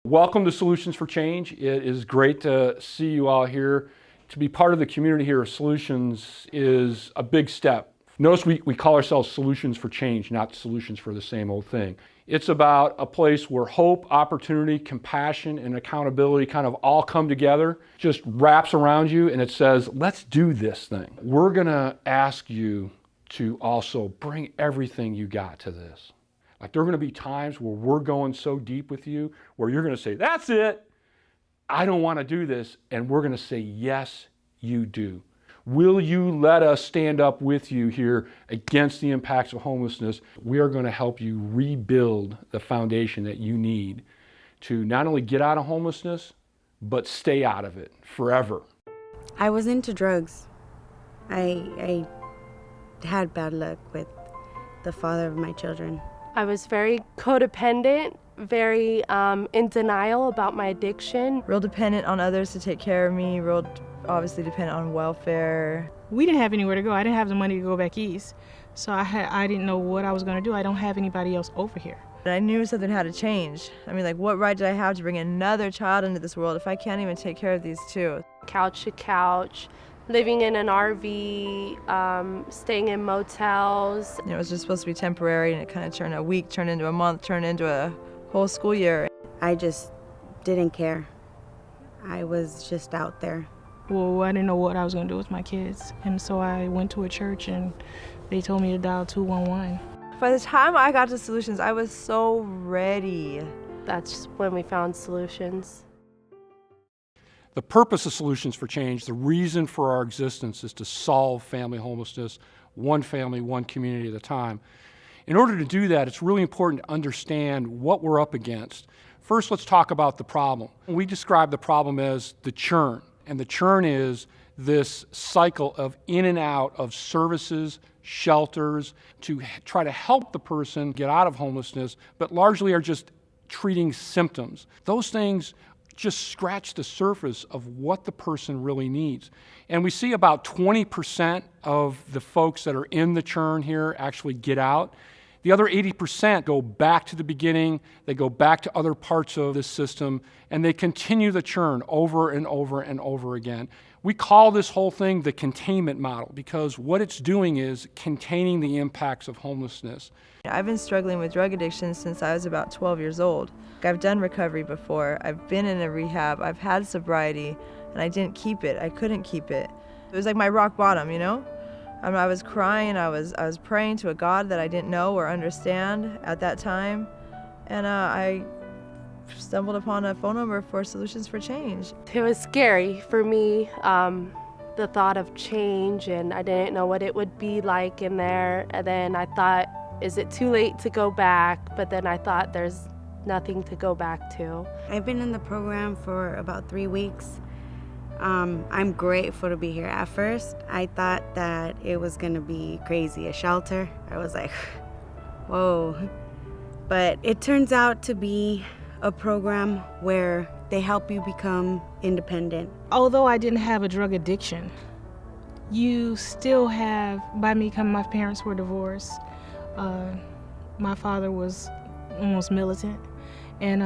Welcome to Solutions for Change. It is great to see you all here. To be part of the community here of Solutions is a big step. Notice we call ourselves Solutions for Change, not Solutions for the same old thing. It's about a place where hope, opportunity, compassion, and accountability kind of all come together, just wraps around you, and it says, let's do this thing. We're gonna ask you to also bring everything you got to this. Like, there are going to be times where we're going so deep with you where you're going to say, that's it, I don't want to do this. And we're going to say, yes, you do. Will you let us stand up with you here against the impacts of homelessness? We are going to help you rebuild the foundation that you need to not only get out of homelessness, but stay out of it forever. I was into drugs. I had bad luck with the father of my children. I was very codependent, very in denial about my addiction. Real dependent on others to take care of me, real obviously dependent on welfare. We didn't have anywhere to go. I didn't have the money to go back east. So I didn't know what I was going to do. I don't have anybody else over here. And I knew something had to change. I mean, like, what right did I have to bring another child into this world if I can't even take care of these two? Couch to couch, living in an RV, staying in motels. You know, it was just supposed to be temporary, and it kind of turned a week, turned into a month, turned into a whole school year. I just didn't care. I was just out there. Well, I didn't know what I was going to do with my kids. And so I went to a church and they told me to dial 211. By the time I got to Solutions, I was so ready. That's when we found Solutions. The purpose of Solutions for Change, the reason for our existence, is to solve family homelessness, one family, one community at a time. In order to do that, it's really important to understand what we're up against. First, let's talk about the problem. We describe the problem as the churn, and the churn is this cycle of in and out of services, shelters, to try to help the person get out of homelessness, but largely are just treating symptoms. Those things just scratch the surface of what the person really needs. And we see about 20% of the folks that are in the churn here actually get out. The other 80% go back to the beginning, they go back to other parts of this system, and they continue the churn over and over and over again. We call this whole thing the containment model because what it's doing is containing the impacts of homelessness. I've been struggling with drug addiction since I was about 12 years old. I've done recovery before, I've been in a rehab, I've had sobriety, and I didn't keep it. I couldn't keep it. It was like my rock bottom, you know? I was crying, I was praying to a God that I didn't know or understand at that time, and I stumbled upon a phone number for Solutions for Change. It was scary for me, the thought of change, and I didn't know what it would be like in there. And then I thought, is it too late to go back? But then I thought there's nothing to go back to. I've been in the program for about 3 weeks. I'm grateful to be here. At first, I thought that it was gonna be crazy, a shelter. I was like, whoa. But it turns out to be a program where they help you become independent. Although I didn't have a drug addiction, you still have, by me coming, my parents were divorced. My father was almost militant, and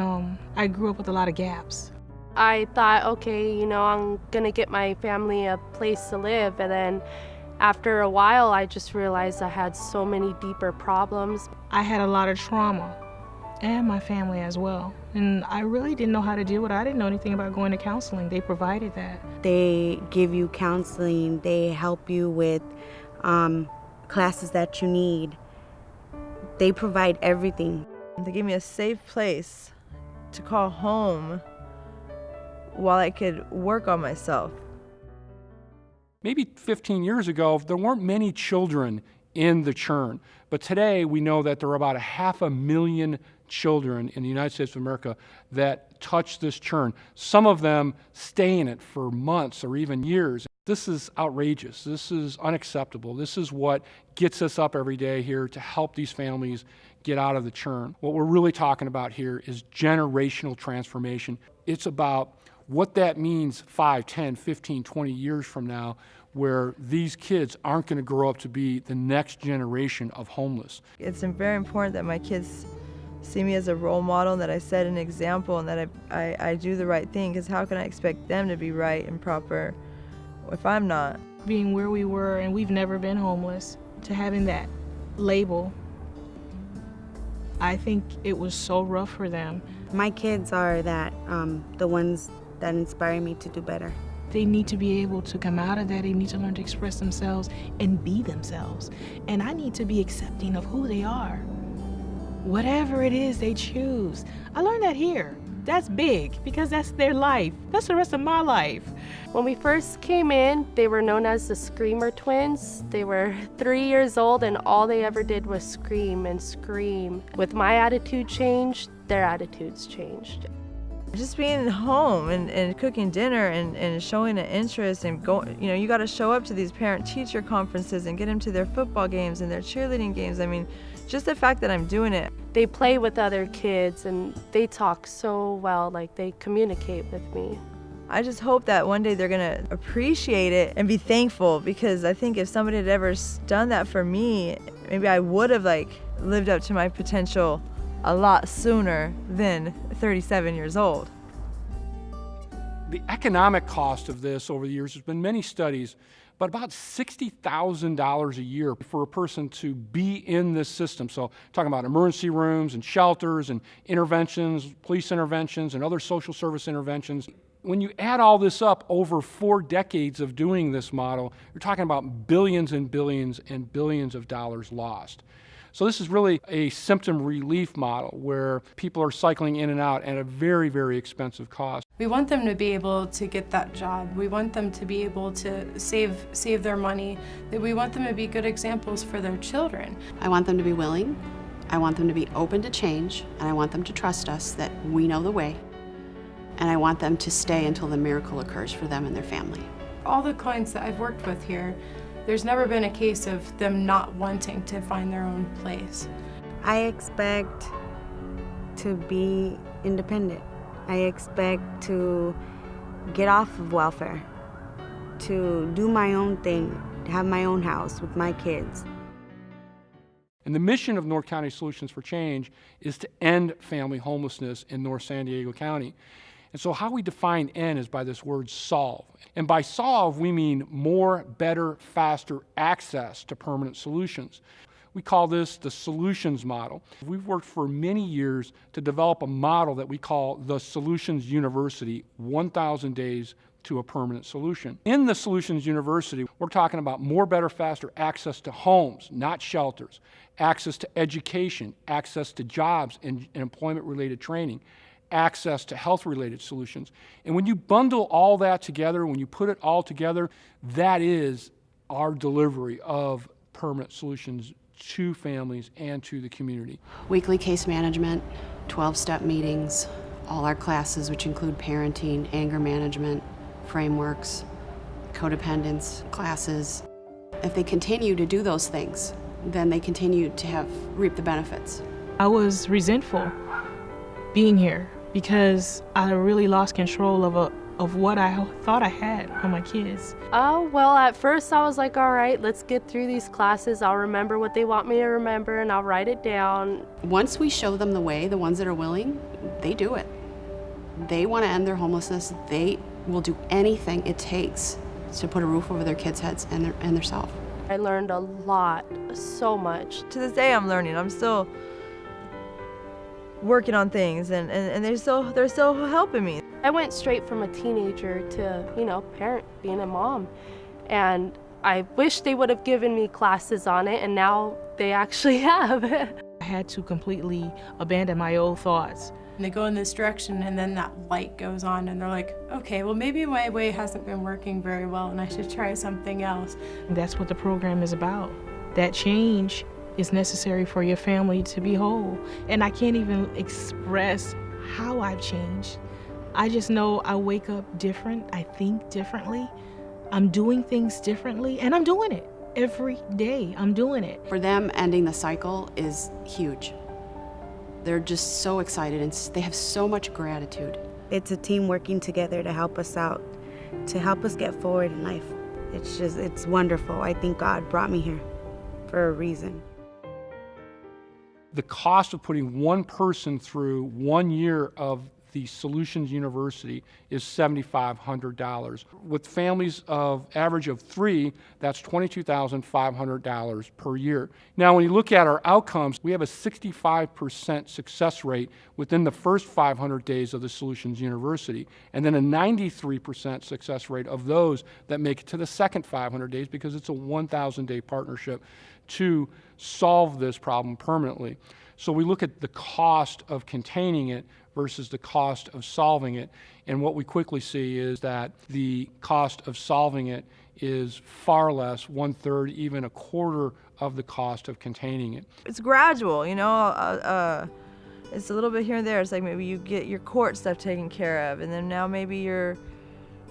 I grew up with a lot of gaps. I thought, okay, you know, I'm gonna get my family a place to live, and then after a while I just realized I had so many deeper problems. I had a lot of trauma, and my family as well, and I really didn't know how to deal with it. I didn't know anything about going to counseling. They provided that. They give you counseling, they help you with classes that you need. They provide everything. They gave me a safe place to call home while I could work on myself. Maybe 15 years ago, there weren't many children in the churn, but today we know that there are about 500,000 children in the United States of America that touch this churn. Some of them stay in it for months or even years. This is outrageous. This is unacceptable. This is what gets us up every day here to help these families get out of the churn. What we're really talking about here is generational transformation. It's about what that means 5, 10, 15, 20 years from now, where these kids aren't going to grow up to be the next generation of homeless. It's very important that my kids see me as a role model and that I set an example and that I do the right thing, because how can I expect them to be right and proper if I'm not? Being where we were, and we've never been homeless, to having that label, I think it was so rough for them. My kids are the ones that inspire me to do better. They need to be able to come out of that. They need to learn to express themselves and be themselves. And I need to be accepting of who they are. Whatever it is they choose. I learned that here. That's big, because that's their life. That's the rest of my life. When we first came in, they were known as the Screamer Twins. They were 3 years old, and all they ever did was scream and scream. With my attitude changed, their attitudes changed. Just being home and cooking dinner and showing an interest and going, you got to show up to these parent-teacher conferences and get them to their football games and their cheerleading games. I mean, just the fact that I'm doing it. They play with other kids and they talk so well, like they communicate with me. I just hope that one day they're gonna appreciate it and be thankful, because I think if somebody had ever done that for me, maybe I would have lived up to my potential a lot sooner than 37 years old. The economic cost of this over the years, there's been many studies, but about $60,000 a year for a person to be in this system. So talking about emergency rooms and shelters and interventions, police interventions and other social service interventions. When you add all this up over 4 decades of doing this model, you're talking about billions and billions and billions of dollars lost. So this is really a symptom relief model where people are cycling in and out at a very, very expensive cost. We want them to be able to get that job. We want them to be able to save their money. That we want them to be good examples for their children. I want them to be willing. I want them to be open to change, and I want them to trust us that we know the way. And I want them to stay until the miracle occurs for them and their family. All the clients that I've worked with here, there's never been a case of them not wanting to find their own place. I expect to be independent. I expect to get off of welfare, to do my own thing, to have my own house with my kids. And the mission of North County Solutions for Change is to end family homelessness in North San Diego County. And so how we define end is by this word solve. And by solve, we mean more, better, faster access to permanent solutions. We call this the solutions model. We've worked for many years to develop a model that we call the Solutions University, 1,000 days to a permanent solution. In the Solutions University, we're talking about more, better, faster access to homes, not shelters, access to education, access to jobs and employment-related training, access to health-related solutions. And when you bundle all that together, when you put it all together, that is our delivery of permanent solutions to families and to the community. Weekly case management, 12-step meetings, all our classes, which include parenting, anger management, frameworks, codependence classes. If they continue to do those things, then they continue to reap the benefits. I was resentful being here because I really lost control of what I thought I had on my kids. Oh, well, at first I was like, all right, let's get through these classes. I'll remember what they want me to remember and I'll write it down. Once we show them the way, the ones that are willing, they do it. They want to end their homelessness. They will do anything it takes to put a roof over their kids' heads and themselves. I learned a lot, so much. To this day I'm learning. I'm still working on things and they're still helping me. I went straight from a teenager to, parent, being a mom. And I wish they would have given me classes on it, and now they actually have. I had to completely abandon my old thoughts. And they go in this direction and then that light goes on and they're like, okay, well maybe my way hasn't been working very well and I should try something else. And that's what the program is about. That change is necessary for your family to be whole. And I can't even express how I've changed. I just know I wake up different, I think differently, I'm doing things differently, and I'm doing it. Every day, I'm doing it. For them, ending the cycle is huge. They're just so excited and they have so much gratitude. It's a team working together to help us out, to help us get forward in life. It's wonderful. I think God brought me here for a reason. the cost of putting one person through 1 year of the Solutions University is $7,500. With families of average of 3, that's $22,500 per year. Now, when you look at our outcomes, we have a 65% success rate within the first 500 days of the Solutions University, and then a 93% success rate of those that make it to the second 500 days, because it's a 1,000-day partnership to solve this problem permanently. So we look at the cost of containing it versus the cost of solving it. And what we quickly see is that the cost of solving it is far less, 1/3, even a quarter of the cost of containing it. It's gradual, you know. It's a little bit here and there. It's like maybe you get your court stuff taken care of, and then now maybe you're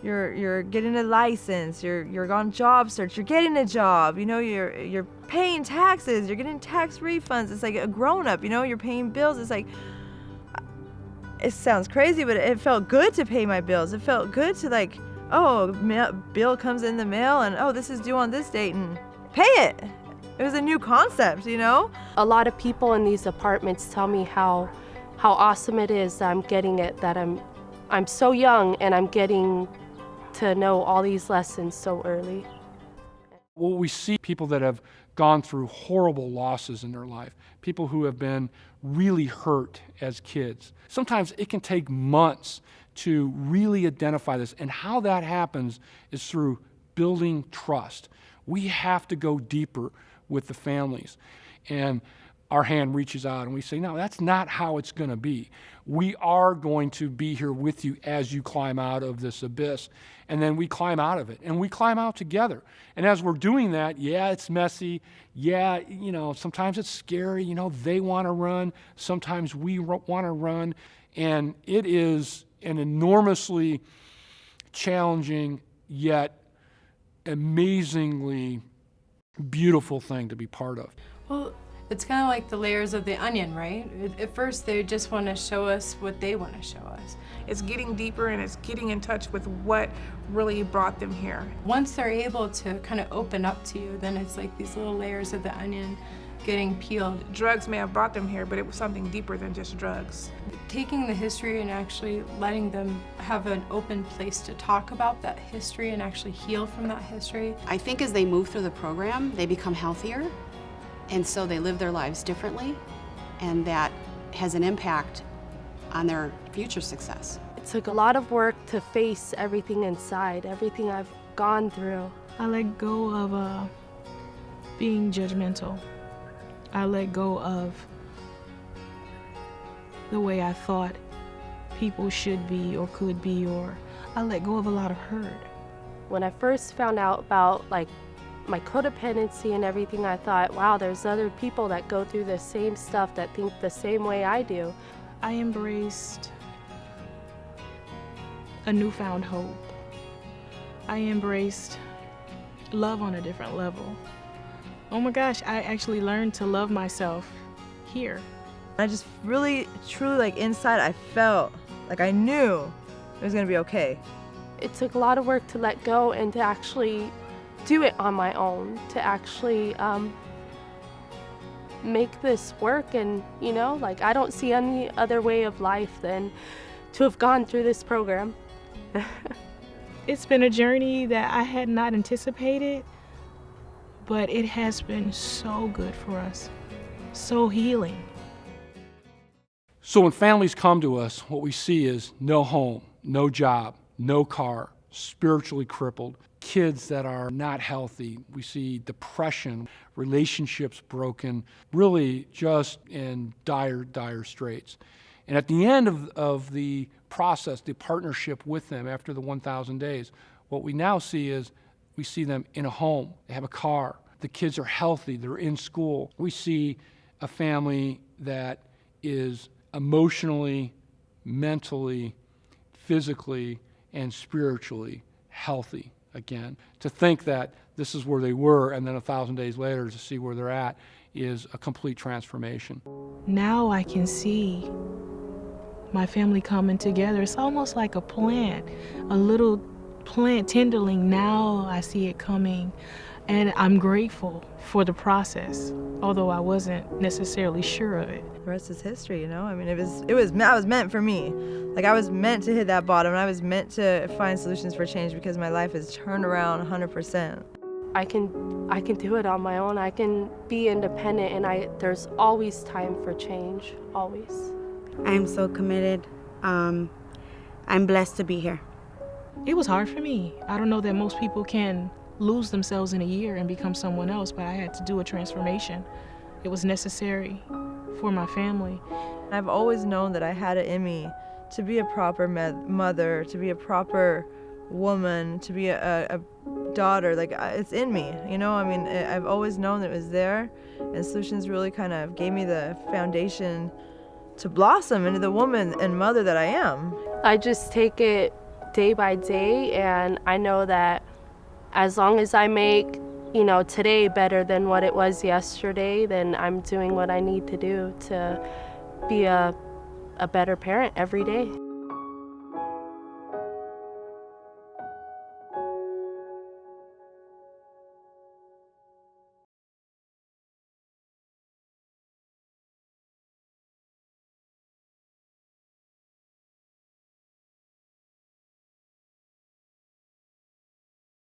getting a license, you're on job search, you're getting a job, you know, you're paying taxes, you're getting tax refunds. It's like a grown-up, you know, you're paying bills. It's like, it sounds crazy, but it felt good to pay my bills. It felt good to, like, oh, bill comes in the mail, and oh, this is due on this date, and pay it. It was a new concept, you know? A lot of people in these apartments tell me how awesome it is that I'm getting it, that I'm so young and I'm getting to know all these lessons so early. Well, we see people that have gone through horrible losses in their life, people who have been really hurt as kids. Sometimes it can take months to really identify this, and how that happens is through building trust. We have to go deeper with the families, and our hand reaches out and we say, no, that's not how it's going to be. We are going to be here with you as you climb out of this abyss. And then we climb out of it, and we climb out together. And as we're doing that, yeah, it's messy. Yeah, you know, sometimes it's scary. You know, they want to run. Sometimes we want to run. And it is an enormously challenging yet amazingly beautiful thing to be part of. Well, it's kind of like the layers of the onion, right? At first, they just want to show us what they want to show us. It's getting deeper, and it's getting in touch with what really brought them here. Once they're able to kind of open up to you, then it's like these little layers of the onion getting peeled. Drugs may have brought them here, but it was something deeper than just drugs. Taking the history and actually letting them have an open place to talk about that history and actually heal from that history. I think as they move through the program, they become healthier, and so they live their lives differently, and that has an impact on their future success. It took a lot of work to face everything inside, everything I've gone through. I let go of being judgmental. I let go of the way I thought people should be or could be, or I let go of a lot of hurt. When I first found out about like my codependency and everything, I thought, wow, there's other people that go through the same stuff, that think the same way I do. I embraced a newfound hope. I embraced love on a different level. Oh my gosh, I actually learned to love myself here. I just really, truly, like inside, I felt like I knew it was gonna be okay. It took a lot of work to let go and to actually do it on my own, to actually make this work. And you know, like, I don't see any other way of life than to have gone through this program. It's been a journey that I had not anticipated, but it has been so good for us, so healing. So when families come to us, what we see is no home, no job, no car, spiritually crippled, kids that are not healthy. We see depression, relationships broken, really just in dire, dire straits. And at the end of the process, the partnership with them after the 1,000 days, what we now see is we see them in a home, they have a car, the kids are healthy, they're in school. We see a family that is emotionally, mentally, physically, and spiritually healthy again. To think that this is where they were, and then 1,000 days later to see where they're at, is a complete transformation. Now I can see my family coming together. It's almost like a plant, a little plant tendering. Now I see it coming And I'm grateful for the process, although I wasn't necessarily sure of it. The rest is history, you know? I mean, I was meant for me. Like, I was meant to hit that bottom, and I was meant to find solutions for change because my life has turned around 100%. I can do it on my own. I can be independent, and there's always time for change, always. I'm so committed. I'm blessed to be here. It was hard for me. I don't know that most people can lose themselves in a year and become someone else, but I had to do a transformation. It was necessary for my family. I've always known that I had it in me to be a proper mother, to be a proper woman, to be a daughter. Like, it's in me, you know? I mean, I've always known that it was there, and Solutions really kind of gave me the foundation to blossom into the woman and mother that I am. I just take it day by day, and I know that as long as I make, today better than what it was yesterday, then I'm doing what I need to do to be a better parent every day.